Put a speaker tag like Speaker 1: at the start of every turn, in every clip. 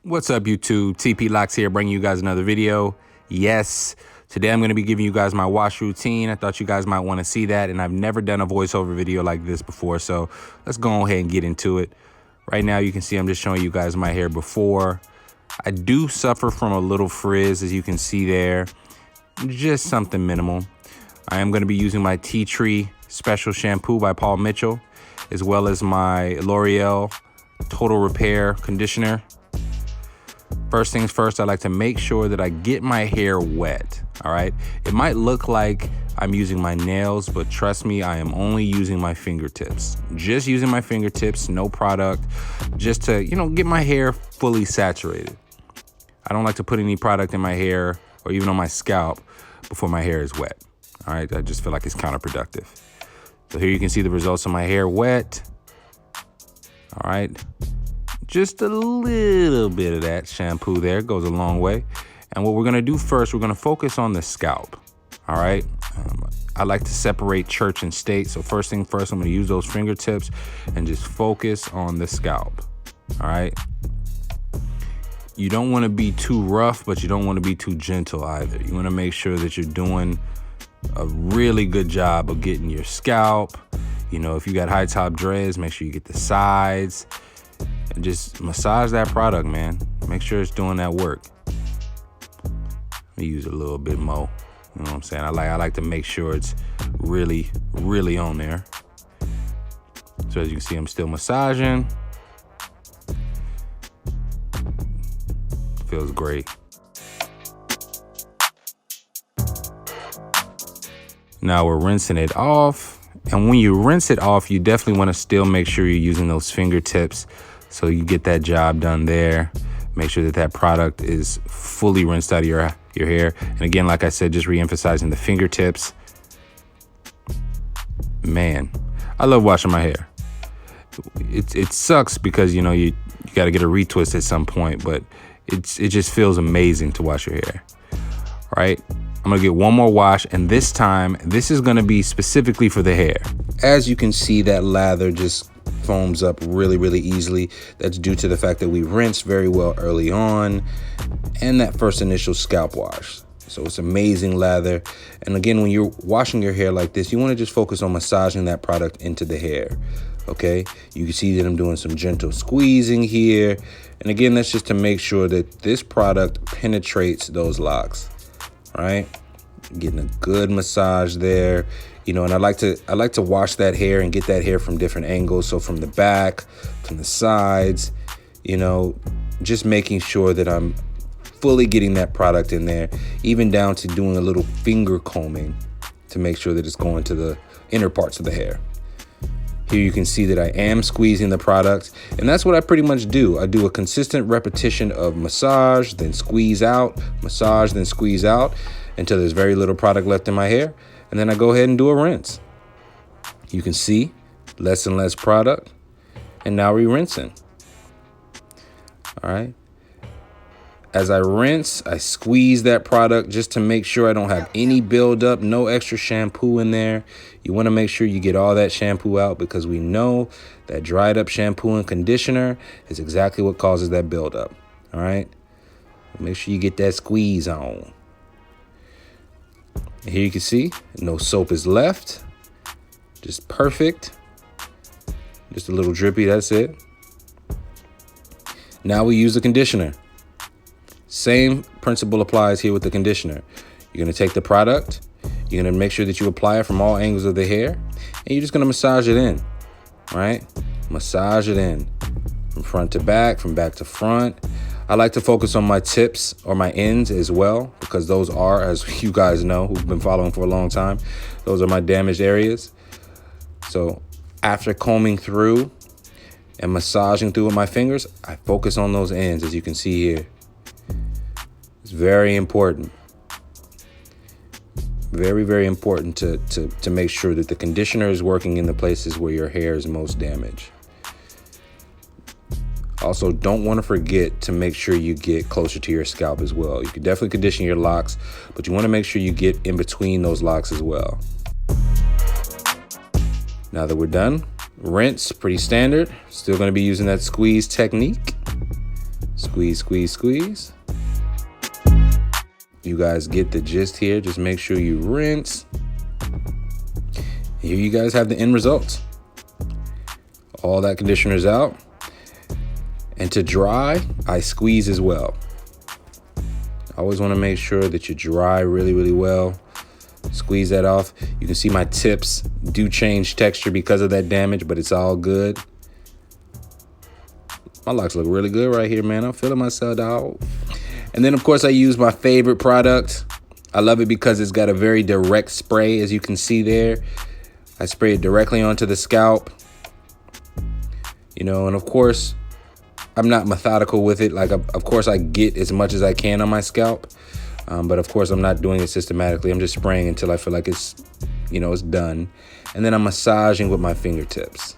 Speaker 1: What's up, YouTube? TP Locks here, bringing you guys another video. Yes, today I'm going to be giving you guys my wash routine. I thought you guys might want to see that, and I've never done a voiceover video like this before, so let's go ahead and get into it. Right now, you can see I'm just showing you guys my hair before. I do suffer from a little frizz, as you can see there. Just something minimal. I am going to be using my Tea Tree Special Shampoo by Paul Mitchell, as well as my L'Oreal Total Repair Conditioner. First things first, I like to make sure that I get my hair wet, all right? It might look like I'm using my nails, but trust me, I am only using my fingertips. Just using my fingertips, no product, just to, get my hair fully saturated. I don't like to put any product in my hair or even on my scalp before my hair is wet, all right? I just feel like it's counterproductive. So here you can see the results of my hair wet, all right? Just a little bit of that shampoo there goes a long way. And what we're gonna do first, we're gonna focus on the scalp, all right? I like to separate church and state. So first thing first, I'm gonna use those fingertips and just focus on the scalp, all right? You don't wanna be too rough, but you don't wanna be too gentle either. You wanna make sure that you're doing a really good job of getting your scalp. If you got high-top dreads, make sure you get the sides. And just massage that product, man. Make sure it's doing that work. Let me use a little bit more. You know what I'm saying? I like to make sure it's really, really on there. So as you can see, I'm still massaging. Feels great. Now we're rinsing it off. And when you rinse it off, you definitely want to still make sure you're using those fingertips so you get that job done there. Make sure that product is fully rinsed out of your hair. And again, like I said, just re-emphasizing the fingertips. Man, I love washing my hair. It sucks because, you got to get a retwist at some point, but it just feels amazing to wash your hair, right? I'm gonna get one more wash, and this time, this is gonna be specifically for the hair. As you can see, that lather just foams up really, really easily. That's due to the fact that we rinsed very well early on and that first initial scalp wash. So it's amazing lather. And again, when you're washing your hair like this, you wanna just focus on massaging that product into the hair, okay? You can see that I'm doing some gentle squeezing here. And again, that's just to make sure that this product penetrates those locks. Right, getting a good massage there, and I like to wash that hair and get that hair from different angles. So from the back, from the sides, just making sure that I'm fully getting that product in there, even down to doing a little finger combing to make sure that it's going to the inner parts of the hair. Here you can see that I am squeezing the product, and that's what I pretty much do. I do a consistent repetition of massage, then squeeze out, massage, then squeeze out until there's very little product left in my hair, and then I go ahead and do a rinse. You can see less and less product, and now re-rinsing. All right. As I rinse, I squeeze that product just to make sure I don't have any buildup, no extra shampoo in there. You want to make sure you get all that shampoo out because we know that dried up shampoo and conditioner is exactly what causes that buildup. All right. Make sure you get that squeeze on. And here you can see no soap is left. Just perfect. Just a little drippy. That's it. Now we use the conditioner. Same principle applies here with the conditioner. You're gonna take the product, you're gonna make sure that you apply it from all angles of the hair, and you're just gonna massage it in, right? Massage it in from front to back, from back to front. I like to focus on my tips or my ends as well, because those are, as you guys know, who've been following for a long time, those are my damaged areas. So after combing through and massaging through with my fingers, I focus on those ends, as you can see here. It's very important. Very, very important to make sure that the conditioner is working in the places where your hair is most damaged. Also, don't want to forget to make sure you get closer to your scalp as well. You can definitely condition your locks, but you want to make sure you get in between those locks as well. Now that we're done, rinse, pretty standard. Still going to be using that squeeze technique. Squeeze, squeeze, squeeze. You guys get the gist here. Just make sure you rinse. Here you guys have the end results. All that conditioner's out. And to dry, I squeeze as well. I always want to make sure that you dry really, really well. Squeeze that off. You can see my tips do change texture because of that damage, but it's all good. My locks look really good right here, man. I'm feeling myself, dog. And then, of course, I use my favorite product. I love it because it's got a very direct spray, as you can see there. I spray it directly onto the scalp. You know, and of course, I'm not methodical with it. Like, of course, I get as much as I can on my scalp. But of course, I'm not doing it systematically. I'm just spraying until I feel like it's, you know, it's done. And then I'm massaging with my fingertips.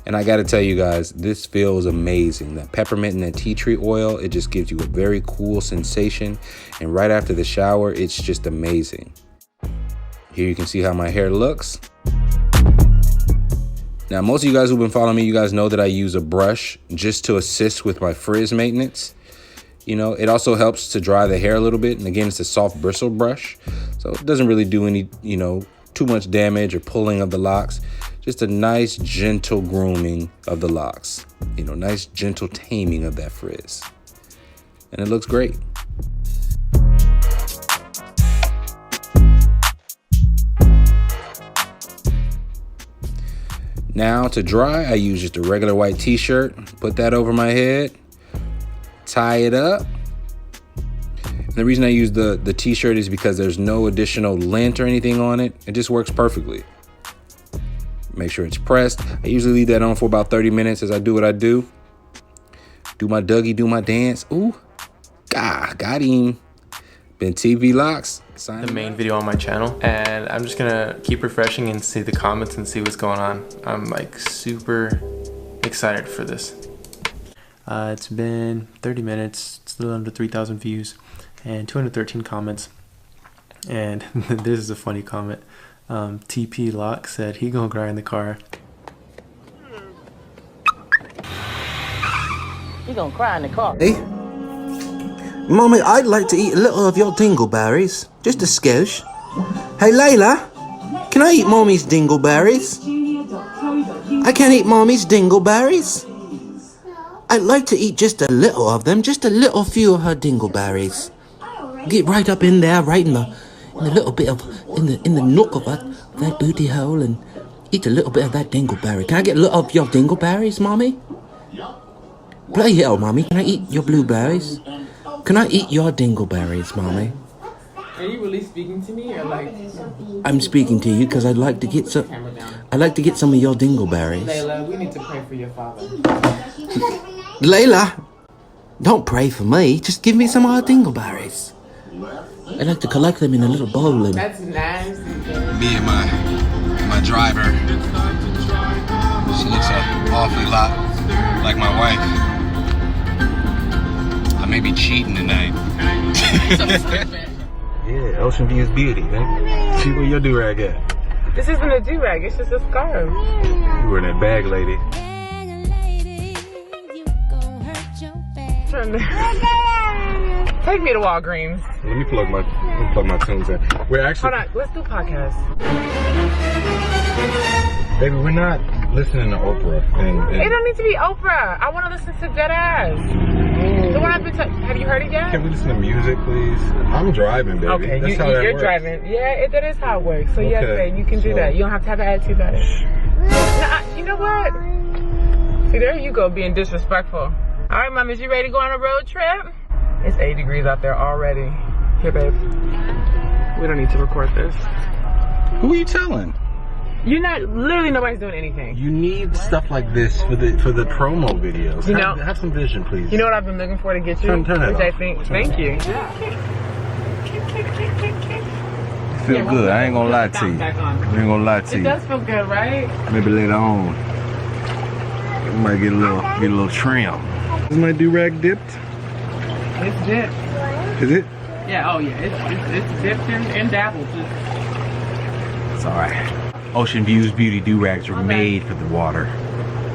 Speaker 1: And I got to tell you guys, this feels amazing. That peppermint and that tea tree oil, it just gives you a very cool sensation. And right after the shower, it's just amazing. Here you can see how my hair looks. Now, most of you guys who've been following me, you guys know that I use a brush just to assist with my frizz maintenance. You know, it also helps to dry the hair a little bit. And again, it's a soft bristle brush. So it doesn't really do any, you know, too much damage or pulling of the locks. Just a nice, gentle grooming of the locks. You know, nice, gentle taming of that frizz. And it looks great. Now to dry, I use just a regular white t-shirt. Put that over my head. Tie it up. And the reason I use the t-shirt is because there's no additional lint or anything on it. It just works perfectly. Make sure it's pressed. I usually leave that on for about 30 minutes as I do what I do. Do my Dougie, do my dance. Ooh, got him. Been TV Locks.
Speaker 2: The main video on my channel, and I'm just gonna keep refreshing and see the comments and see what's going on. I'm like super excited for this. It's been 30 minutes, it's a little under 3,000 views and 213 comments. And this is a funny comment. TP Lock said he gonna cry in the car.
Speaker 3: He gonna cry in the car.
Speaker 4: Hey, Mommy, I'd like to eat a little of your dingleberries. Just a skosh. Hey, Layla, can I eat Mommy's dingleberries? I can't eat Mommy's dingleberries. I'd like to eat just a little of them, just a little few of her dingleberries. Get right up in there, right in the little bit of, in the nook of that booty hole, and eat a little bit of that dingleberry. Can I get a little of your dingleberries, Mommy? Play hell, Mommy. Can I eat your blueberries? Can I eat your dingleberries, Mommy?
Speaker 5: Are you really speaking to me, or like?
Speaker 4: I'm speaking to you because I'd like to get some. I'd like to get some of your dingleberries.
Speaker 5: Layla, we need to pray for your father.
Speaker 4: Layla, don't pray for me. Just give me some of our dingleberries. I'd like to collect them in a little bowl. And
Speaker 5: That's nice.
Speaker 1: Me and my driver. She looks an awfully lot like my wife. I may be cheating tonight. Yeah, Ocean View's beauty, man. See where your do-rag at.
Speaker 5: This isn't a do-rag, it's just a scarf.
Speaker 1: You wearing that bag, lady.
Speaker 5: Take me to Walgreens.
Speaker 1: Let me plug my tunes in. We're actually.
Speaker 5: Hold on, let's do podcast.
Speaker 1: Baby, we're not listening to Oprah.
Speaker 5: It don't need to be Oprah. I want to listen to Dead Ass. The one I've been have you heard it yet?
Speaker 1: Can we listen to music, please? I'm driving, baby.
Speaker 5: Okay,
Speaker 1: That's how that
Speaker 5: you're
Speaker 1: works.
Speaker 5: driving. Yeah, that is how it works. So
Speaker 1: Okay.
Speaker 5: yes, babe, you can do that. You don't have to have an attitude about it. Nah, you know what? See, there you go, being disrespectful. All right, Mom, is you ready to go on a road trip? It's 80 degrees out there already. Here, babe. We don't need to record this.
Speaker 1: Who are you telling?
Speaker 5: You're not, literally nobody's doing anything.
Speaker 1: You need stuff like this for the promo videos.
Speaker 5: You know-
Speaker 1: have some vision, please.
Speaker 5: You know what I've been looking for to get you?
Speaker 1: Turn it
Speaker 5: Which I
Speaker 1: off.
Speaker 5: think, thank you.
Speaker 1: Feel good. I ain't gonna lie to you.
Speaker 5: Back on.
Speaker 1: I ain't gonna lie to
Speaker 5: It
Speaker 1: you.
Speaker 5: does feel good, right?
Speaker 1: Maybe later on, we might get a little trim. Is my do-rag dipped?
Speaker 5: It's dipped.
Speaker 1: Is it?
Speaker 5: Yeah, oh yeah, it's dipped and dabbled.
Speaker 1: It's all right. Ocean View's beauty do-rags are made for the water.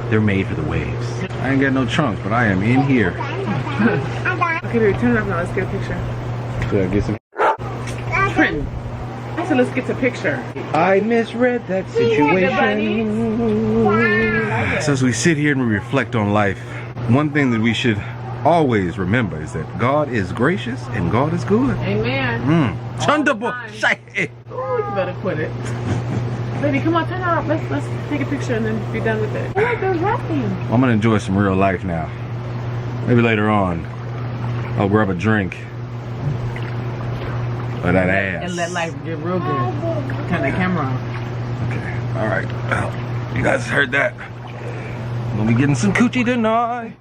Speaker 1: They're made for the waves. I ain't got no trunks, but I am in here.
Speaker 5: Okay, baby, turn it off now. Let's get a picture.
Speaker 1: Should I get some?
Speaker 5: Trenton. I said, let's get a picture.
Speaker 1: I misread that situation. So as we sit here and we reflect on life, one thing that we should always remember is that God is gracious and God is good.
Speaker 5: Amen.
Speaker 1: Thunderbolt. Say it.
Speaker 5: Oh, you better quit it. Baby, come on, turn it off. Let's take a picture and then be done with it. Oh, they're rapping.
Speaker 1: I'm gonna enjoy some real life now. Maybe later on, I'll grab a drink. Or that ass.
Speaker 5: And let life get real good. Turn the camera off.
Speaker 1: Okay, all right. Well, you guys heard that. I'm gonna be getting some coochie tonight.